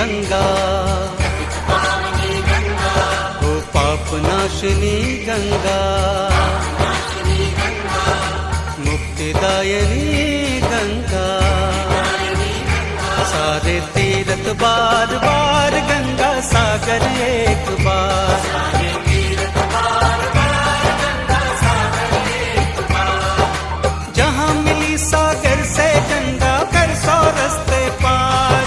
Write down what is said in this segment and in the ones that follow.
गंगा, ओ पाप नाशिनी गंगा, मुक्तिदायिनी गंगा। सारे तीरथ बार बार गंगा सागर एक बार, जहाँ मिली सागर से गंगा कर 100 रस्ते पार।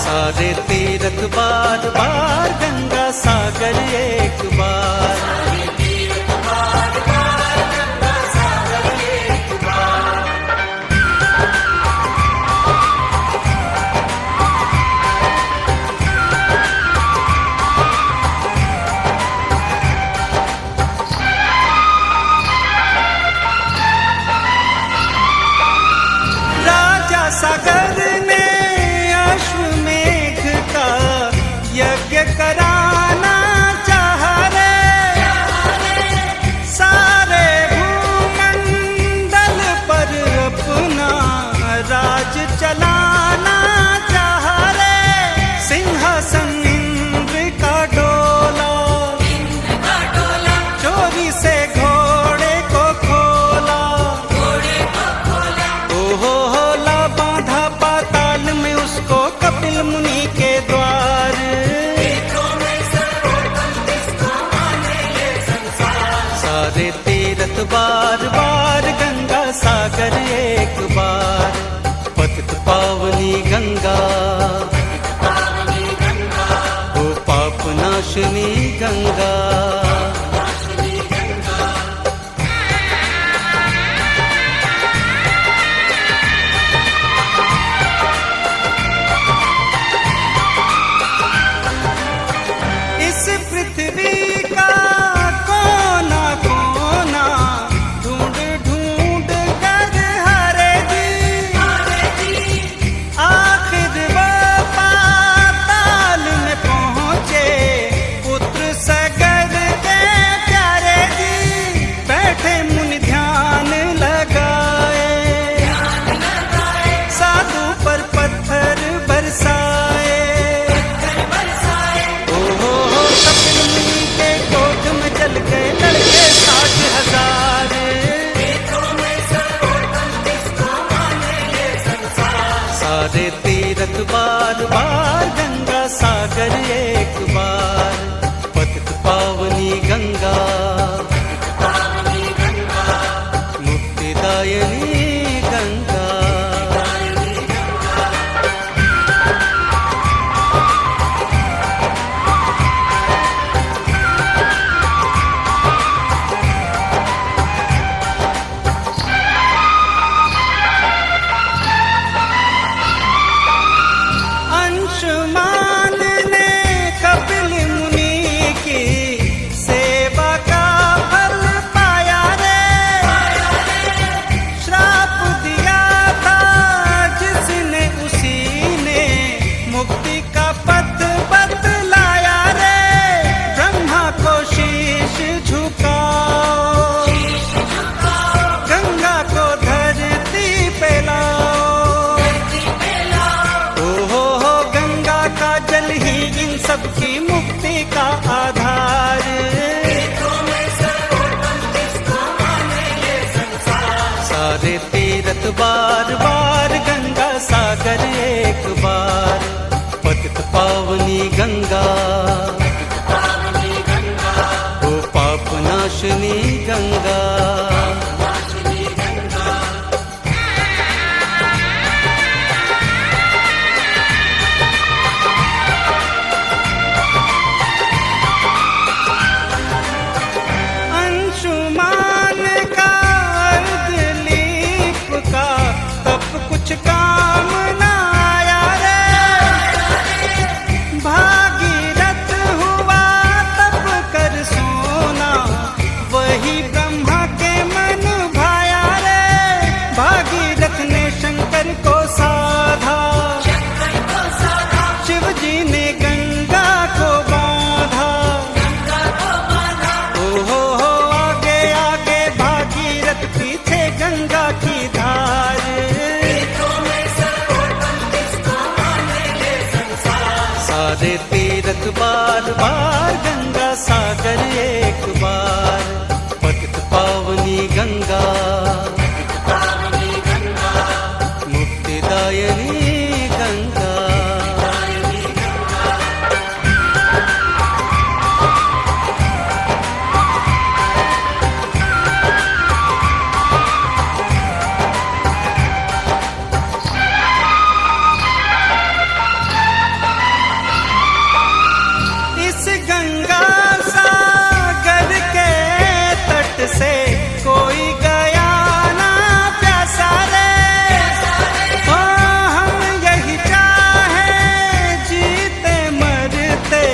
सारे तीरथ बार बार गंगा सागर एक बार। सागर ने अश्वमेघ का यज्ञ कराना चाह रे, सारे भूमंडल पर अपना राज चलाना चाह रे। सिंहासन इंद्र का डोला, चोरी से घोड़े को खोला, ओहो कपिल मुनि के द्वार। सारे तीरथ बार बार गंगा सागर एक बार। पतित पावनी गंगा, ओ पाप नाशिनी गंगा। पृथ्वी का कोना कोना ढूंढ ढूंढ कर हरे जी, आखिर वो पाताल में पहुँचे पुत्र सगर के प्यारे जी। बैठे मुनि ध्यान लगाए, साधु पर पत्थर बरसाए। चल गए लड़के 60,000, सारे तीरथ बार बार गंगा सागर एक बार। पतित पावनी गंगा, मुक्तिदायिनी गंगा। सबकी मुक्ति का आधार। सारे तीरथ बार बार गंगा सागर एक बार। पतित पावनी गंगा, ओ पाप नाशिनी गंगा। कुछ काम ना आया रे, भागीरथ हुआ तब कर सोना, वही बार बार गंगा सागर एक बार। पतित पावनी गंगा मुक्तिदायिनी गंगा। गंगा सागर के तट से कोई गया ना प्यासा रे। ओ हम यही चाहे जीते मरते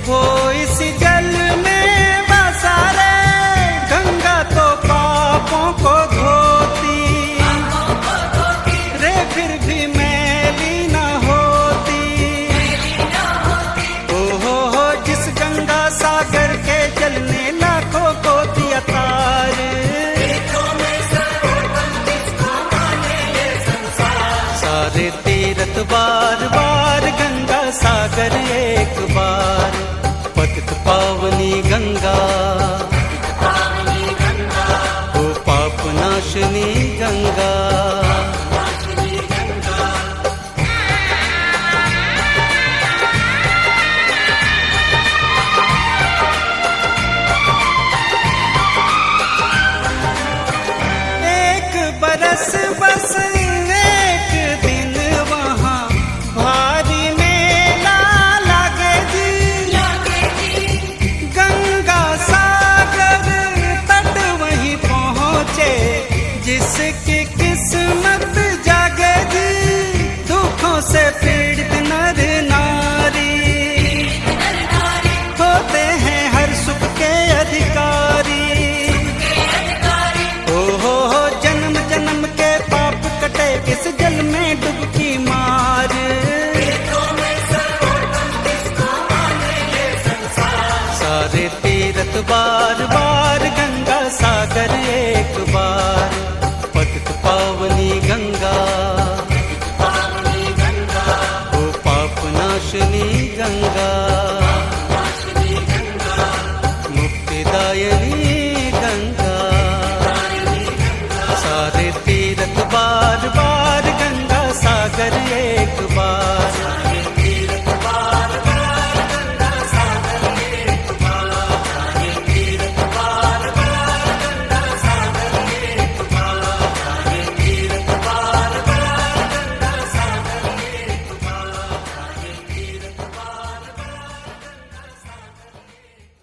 वो इस जल में बसा रे। गंगा तो पापों को धोती रे फिर भी मैली ना होती। गंगा सागर के जल ने लाखों को दिया तार। सारे तीरथ बार बार गंगा सागर एक बार। पतित पावनी गंगा वो पाप नाशनी गंगा। बरस बस एक दिन वहाँ भारी मेला लागे जी। गंगा सागर तट वहीं पहुँचे जिसकी किस्मत जागे जी। दुखों से पीड़ित नर नारी होते हैं हर सुख के अधिकारी। जन्म के पाप कटे इस जल में डुबकी मार। सारे तीरथ बार बार गंगा सागर एक बार। पतित पावनी गंगा वो पाप नाशनी गंगा मुक्तिदायिनी गंगा। सारे तीरथ बार बार गंगा सागर एक बार।